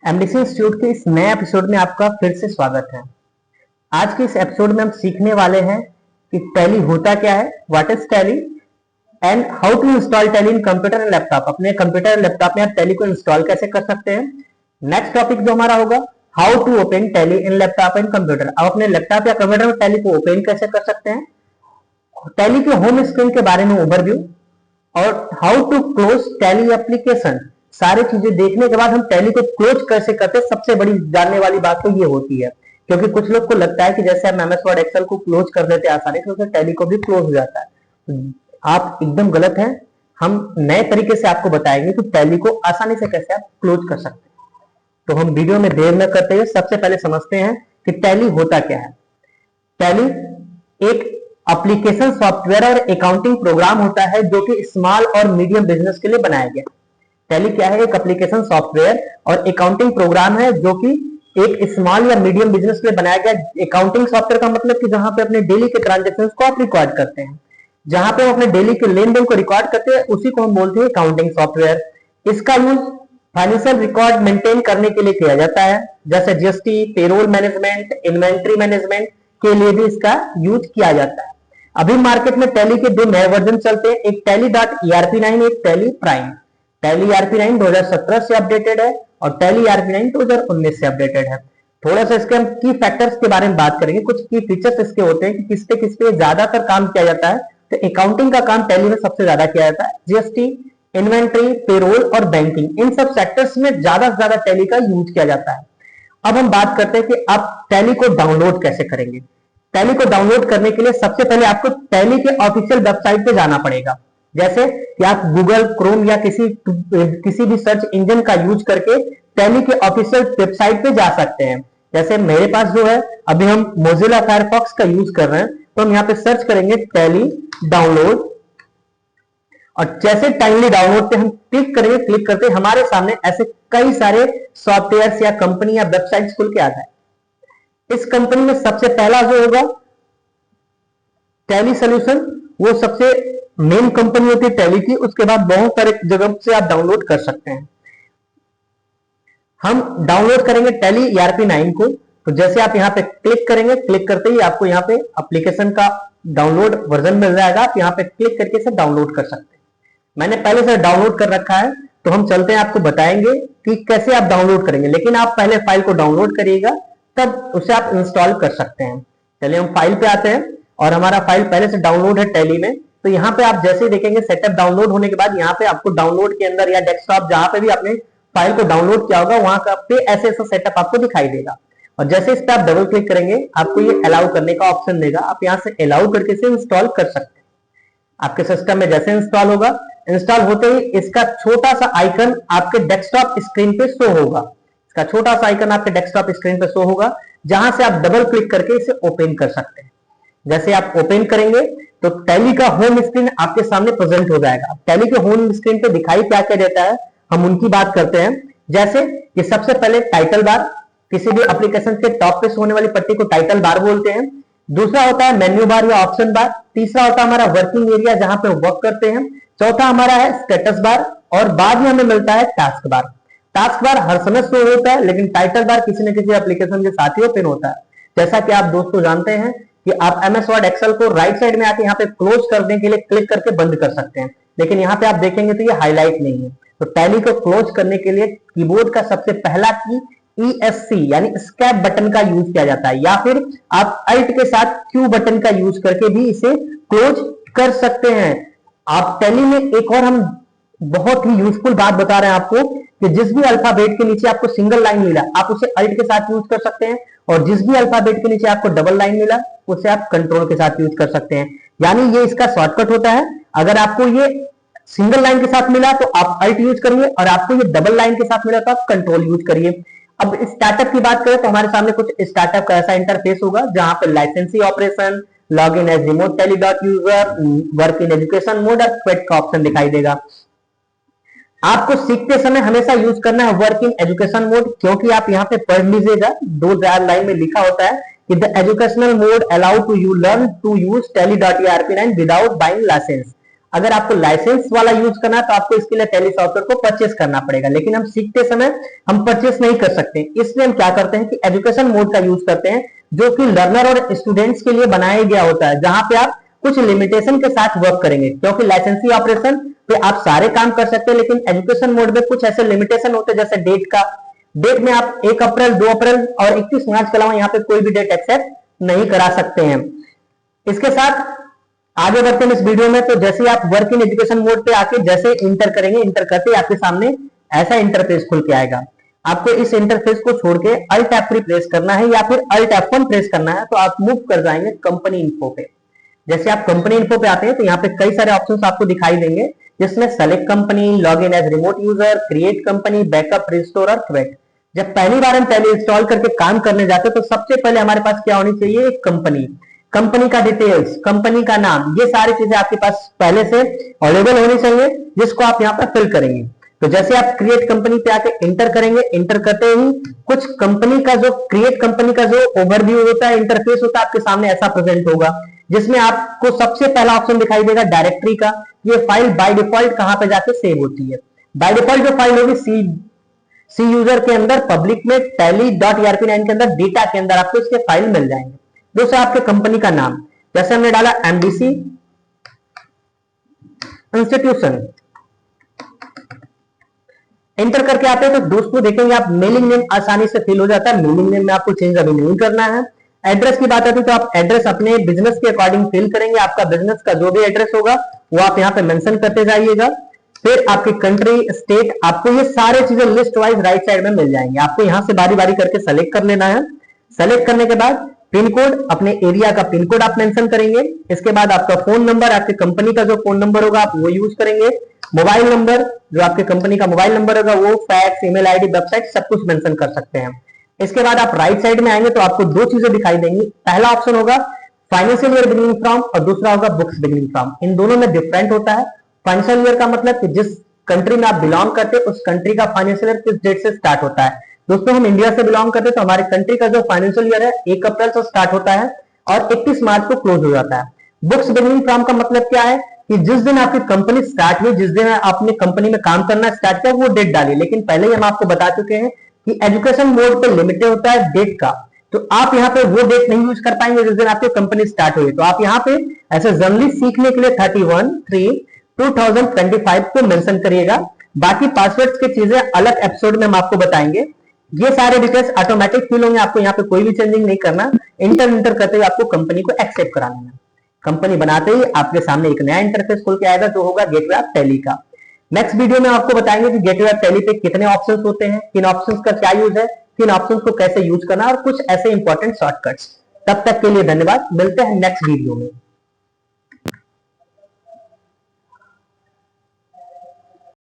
MDC institute के इस नए एपिसोड में आपका फिर से स्वागत है। आज के इस एपिसोड में हम सीखने वाले हैं कि टैली होता क्या है, what is Tally and how to install Tally in computer and laptop. अपने कंप्यूटर और लैपटॉप में आप टैली को इंस्टॉल कैसे कर सकते हैं। नेक्स्ट टॉपिक जो हमारा होगा, how to open Tally in laptop and computer. आप अपने लैपटॉप या कंप्यूटर में टैली को ओपन कैसे कर सकते हैं। टैली के होम स्क्रीन के बारे में ओवरव्यू और how to close Tally application. सारी चीजें देखने के बाद हम टैली को क्लोज कैसे करते हैं, सबसे बड़ी जानने वाली बात तो ये होती है, क्योंकि कुछ लोग को लगता है कि जैसे हम एमएस वर्ड एक्सेल को क्लोज कर देते हैं आसानी से, टैली को भी क्लोज हो जाता है। आप एकदम गलत हैं। हम नए तरीके से आपको बताएंगे कि टैली को आसानी से कैसे आप क्लोज कर सकते हैं। तो हम वीडियो में देर न करते हुए सबसे पहले समझते हैं कि टैली होता क्या है। टैली एक एप्लीकेशन सॉफ्टवेयर और अकाउंटिंग प्रोग्राम होता है जो कि स्मॉल और मीडियम बिजनेस के लिए बनाया गया। टैली क्या है? एक एप्लीकेशन सॉफ्टवेयर और अकाउंटिंग प्रोग्राम है जो कि एक स्मॉल या मीडियम बिजनेस के लिए बनाया गया। अकाउंटिंग सॉफ्टवेयर का मतलब कि जहां पे अपने डेली के ट्रांजेक्शंस को आप रिकॉर्ड करते हैं, जहां पे हम अपने डेली के लेन देन को रिकॉर्ड करते हैं, उसी को हम बोलते हैं अकाउंटिंग सॉफ्टवेयर। इसका यूज फाइनेंशियल रिकॉर्ड मेंटेन करने के लिए किया जाता है, जैसे GST, payroll management, inventory management के लिए भी इसका यूज किया जाता है। अभी मार्केट में टैली के दो नए वर्जन चलते हैं, एक टैली .ERP9, एक टैली प्राइम। टैली ERP9 2017 से अपडेटेड है और टैली ERP9 2019 से अपडेटेड है। थोड़ा सा इसके हम की फैक्टर्स के बारे में बात करेंगे। कुछ की फीचर्स इसके होते हैं कि किस पे ज्यादातर काम किया जाता है। तो अकाउंटिंग का काम टैली में सबसे ज्यादा किया जाता है। जीएसटी, इन्वेंट्री, पेरोल और बैंकिंग, इन सब सेक्टर्स में ज्यादा से ज्यादा टैली का यूज किया जाता है। अब हम बात करते हैं कि आप टैली को डाउनलोड कैसे करेंगे। टैली को डाउनलोड करने के लिए सबसे पहले आपको टैली के ऑफिशियल वेबसाइट पे जाना पड़ेगा। जैसे कि आप गूगल क्रोम या किसी भी सर्च इंजन का यूज करके टैली के ऑफिशियल वेबसाइट पे जा सकते हैं। जैसे मेरे पास जो है, अभी हम मोजिला फायरफॉक्स का यूज कर रहे हैं, तो हम यहाँ पे सर्च करेंगे टैली डाउनलोड, और जैसे टैली डाउनलोड पे हम क्लिक करेंगे, क्लिक करते हमारे सामने ऐसे कई सारे सॉफ्टवेयर या कंपनी या वेबसाइट खुल के आता है। इस कंपनी में सबसे पहला जो होगा टैली सॉल्यूशन, वो सबसे मेन कंपनी होती है टैली की। उसके बाद बहुत सारे जगह से आप डाउनलोड कर सकते हैं। हम डाउनलोड करेंगे टैली ERP9 को, तो जैसे आप यहाँ पे क्लिक करेंगे, क्लिक करते ही आपको यहाँ पे एप्लीकेशन का डाउनलोड वर्जन मिल जाएगा। आप यहाँ पे क्लिक करके इसे डाउनलोड कर सकते हैं। मैंने पहले से डाउनलोड कर रखा है, तो हम चलते हैं, आपको बताएंगे कि कैसे आप डाउनलोड करेंगे। लेकिन आप पहले फाइल को डाउनलोड करिएगा, तब उसे आप इंस्टॉल कर सकते हैं। चलिए हम फाइल पे आते हैं और हमारा फाइल पहले से डाउनलोड है टैली में। तो यहाँ पे आप जैसे ही देखेंगे सेटअप डाउनलोड होने के बाद यहाँ पे आपको डाउनलोड के अंदर या डेस्कटॉप जहां पे भी आपने फाइल को डाउनलोड किया होगा वहां का पे ऐसे ऐसा सेटअप आपको दिखाई देगा। और जैसे इस पे आप डबल क्लिक करेंगे, आपको ये अलाउ करने का ऑप्शन देगा। आप यहाँ से अलाउ करके इसे इंस्टॉल कर सकते हैं। आपके सिस्टम में जैसे इंस्टॉल होगा, इंस्टॉल होते ही इसका छोटा सा आइकन आपके डेस्कटॉप स्क्रीन पे शो होगा। इसका छोटा सा आइकन आपके डेस्कटॉप स्क्रीन पे शो होगा, जहां से आप डबल क्लिक करके इसे ओपन कर सकते हैं। जैसे आप ओपन करेंगे तो टैली का होम स्क्रीन आपके सामने प्रेजेंट हो जाएगा। टैली के होम स्क्रीन पे दिखाई क्या क्या देता है, हम उनकी बात करते हैं। जैसे कि सबसे पहले टाइटल बार, किसी भी एप्लीकेशन के टॉप पे होने वाली पट्टी को टाइटल बार बोलते हैं। दूसरा होता है मेन्यू बार या ऑप्शन बार। तीसरा होता है हमारा वर्किंग एरिया, जहां पे वर्क करते हैं। चौथा हमारा है स्टेटस बार, और बाद में हमें मिलता है टास्क बार। टास्क बार हर समय शो होता है, लेकिन टाइटल बार किसी न किसी एप्लीकेशन के साथ ही ओपन होता है। जैसा कि आप दोस्तों जानते हैं कि आप एमएस वर्ड एक्सेल को राइट साइड में आके यहाँ पे क्लोज करने के लिए क्लिक करके बंद कर सकते हैं, लेकिन यहाँ पे आप देखेंगे तो ये हाईलाइट नहीं है। तो टैली को क्लोज करने के लिए कीबोर्ड का सबसे पहला की ESC यानी एस्केप बटन का यूज किया जाता है, या फिर आप अल्ट के साथ Q बटन का यूज करके भी इसे क्लोज कर सकते हैं। आप टैली में एक और हम बहुत ही यूजफुल बात बता रहे हैं आपको, कि जिस भी अल्फाबेट के नीचे आपको सिंगल लाइन मिला, आप उसे अल्ट के साथ यूज कर सकते हैं, और जिस भी अल्फाबेट के नीचे आपको डबल लाइन मिला, उसे आप कंट्रोल के साथ यूज कर सकते हैं। यानी ये इसका शॉर्टकट होता है। अगर आपको ये सिंगल लाइन के साथ मिला तो आप अल्ट यूज करिए, और आपको ये डबल लाइन के साथ मिला तो आप कंट्रोल यूज करिए। अब स्टार्टअप की बात करें तो हमारे सामने कुछ स्टार्टअप का ऐसा इंटरफेस होगा, जहां पे licensing operation, log in as remote Tally dot user, work in education mode और क्विट का ऑप्शन दिखाई देगा। आपको सीखते समय हमेशा यूज करना है वर्क इन एजुकेशन मोड, क्योंकि आप यहाँ पे पढ़ लीजिएगा, 2 लाइन में लिखा होता है कि the educational mode allow to you learn to use टैली.ERP9 विदाउट बाइंग लाइसेंस। अगर आपको लाइसेंस वाला यूज करना है तो आपको इसके लिए टैली सॉफ्टवेयर को परचेस करना पड़ेगा, लेकिन हम सीखते समय हम परचेस नहीं कर सकते। इसलिए हम क्या करते हैं कि एजुकेशन मोड का यूज करते हैं, जो कि लर्नर और स्टूडेंट्स के लिए बनाया गया होता है, जहां पे आप कुछ लिमिटेशन के साथ वर्क करेंगे। क्योंकि लाइसेंसी ऑपरेशन पे आप सारे काम कर सकते हैं, लेकिन एजुकेशन मोड में कुछ ऐसे लिमिटेशन होते हैं, जैसे डेट में आप 1 अप्रैल 2 अप्रैल और 31 मार्च के अलावा यहाँ पे कोई भी डेट एक्सेप्ट नहीं करा सकते हैं। इसके साथ आगे बढ़ते हैं इस वीडियो में। तो जैसे आप वर्क इन एजुकेशन मोड पे आके जैसे इंटर करेंगे, इंटर करते ही आपके सामने ऐसा इंटरफेस खुल के आएगा। आपको इस इंटरफेस को छोड़ के अल्ट F3 प्रेस करना है या फिर अल्ट F1 प्रेस करना है, तो आप मूव कर जाएंगे कंपनी इन्फो पे। जैसे आप कंपनी इन्फो पे आते हैं तो यहाँ पे कई सारे ऑप्शंस आपको दिखाई देंगे, जिसमें select company, log in as remote user, create company, backup, restore और क्विट। जब पहली बार हम टैली इंस्टॉल करके काम करने जाते हैं तो सबसे पहले हमारे पास क्या होनी चाहिए, एक कंपनी का डिटेल्स, कंपनी का नाम, ये सारी चीजें आपके पास पहले से अवेलेबल होनी चाहिए, जिसको आप यहाँ पर फिल करेंगे। तो जैसे आप क्रिएट कंपनी पे आके इंटर करेंगे, इंटर करते ही कुछ कंपनी का जो क्रिएट कंपनी का जो ओवरव्यू होता है, इंटरफेस होता है, आपके सामने ऐसा प्रेजेंट होगा, जिसमें आपको सबसे पहला ऑप्शन दिखाई देगा डायरेक्टरी का। ये फाइल बाय डिफॉल्ट कहां पे जाके सेव होती है? बाय डिफॉल्ट जो फाइल होगी सी यूजर के अंदर, पब्लिक में tally.erp9 के अंदर, डेटा के अंदर आपको इसके फाइल मिल जाएंगे। दूसरा आपके कंपनी का नाम, जैसे हमने डाला एमबीसी इंस्टीट्यूशन, एंटर करके आते हैं तो दोस्तों देखेंगे आप मेलिंग नेम आसानी से फिल हो जाता है। मेलिंग नेम में आपको चेंज अभी नहीं करना है। एड्रेस की बात आती है तो आप एड्रेस अपने बिजनेस के अकॉर्डिंग फिल करेंगे। आपका बिजनेस का जो भी एड्रेस होगा वो आप यहाँ पे मेंशन करते जाइएगा। फिर आपकी कंट्री, स्टेट, आपको ये सारे चीजें लिस्ट वाइज राइट साइड में मिल जाएंगे। आपको यहाँ से बारी बारी करके सेलेक्ट कर लेना है। सेलेक्ट करने के बाद पिन कोड, अपने एरिया का पिन कोड आप मेंशन करेंगे। इसके बाद आपका फोन नंबर, आपके कंपनी का जो फोन नंबर होगा आप वो यूज करेंगे। मोबाइल नंबर, जो आपके कंपनी का मोबाइल नंबर होगा वो, फैक्स, ईमेल आईडी, वेबसाइट, सब कुछ मेंशन कर सकते हैं। इसके बाद आप राइट साइड में आएंगे तो आपको दो चीजें दिखाई देंगी। पहला ऑप्शन होगा फाइनेंशियल ईयर बिगिनिंग फ्रॉम और दूसरा होगा बुक्स बिगिनिंग फ्रॉम। इन दोनों में डिफरेंट होता है। फाइनेंशियल ईयर का मतलब कि जिस कंट्री में आप बिलोंग करते हैं उस कंट्री का फाइनेंशियल ईयर किस डेट से स्टार्ट होता है। दोस्तों हम इंडिया से बिलोंग करते हैं तो हमारे कंट्री का जो फाइनेंशियल ईयर है 1 अप्रैल से स्टार्ट होता है और 31 मार्च को क्लोज हो जाता है। बुक्स बिगिनिंग फ्रॉम का मतलब क्या है कि जिस दिन आपकी कंपनी स्टार्ट हुई, जिस दिन आपने कंपनी में काम करना स्टार्ट किया, वो डेट डाली। लेकिन पहले ही हम आपको बता चुके हैं कि एजुकेशन मोड पे लिमिटेड होता है डेट का, तो आप यहाँ पे वो डेट नहीं यूज कर पाएंगे जिस दिन आपकी कंपनी स्टार्ट हुई। तो आप यहाँ पे ऐसे जनरली सीखने के लिए 31/3/2025 को मेंशन करिएगा। बाकी पासवर्ड्स की चीजें अलग एपिसोड में हम आपको बताएंगे। ये सारे डिटेल्स ऑटोमेटिक फिल होंगे, आपको यहाँ पे कोई भी चेंजिंग नहीं करना। इंटर करते हुए आपको कंपनी को एक्सेप्ट करा लेना। कंपनी बनाते ही आपके सामने एक नया इंटरफेस खुल के आएगा जो होगा गेटवे ऑफ टैली का। नेक्स्ट वीडियो में आपको बताएंगे कि गेटवे ऑफ टैली पे कितने ऑप्शंस होते हैं, किन ऑप्शंस का क्या यूज है, किन ऑप्शंस को कैसे यूज करना और कुछ ऐसे इंपॉर्टेंट शॉर्टकट्स। तब तक के लिए धन्यवाद, मिलते हैं नेक्स्ट वीडियो में।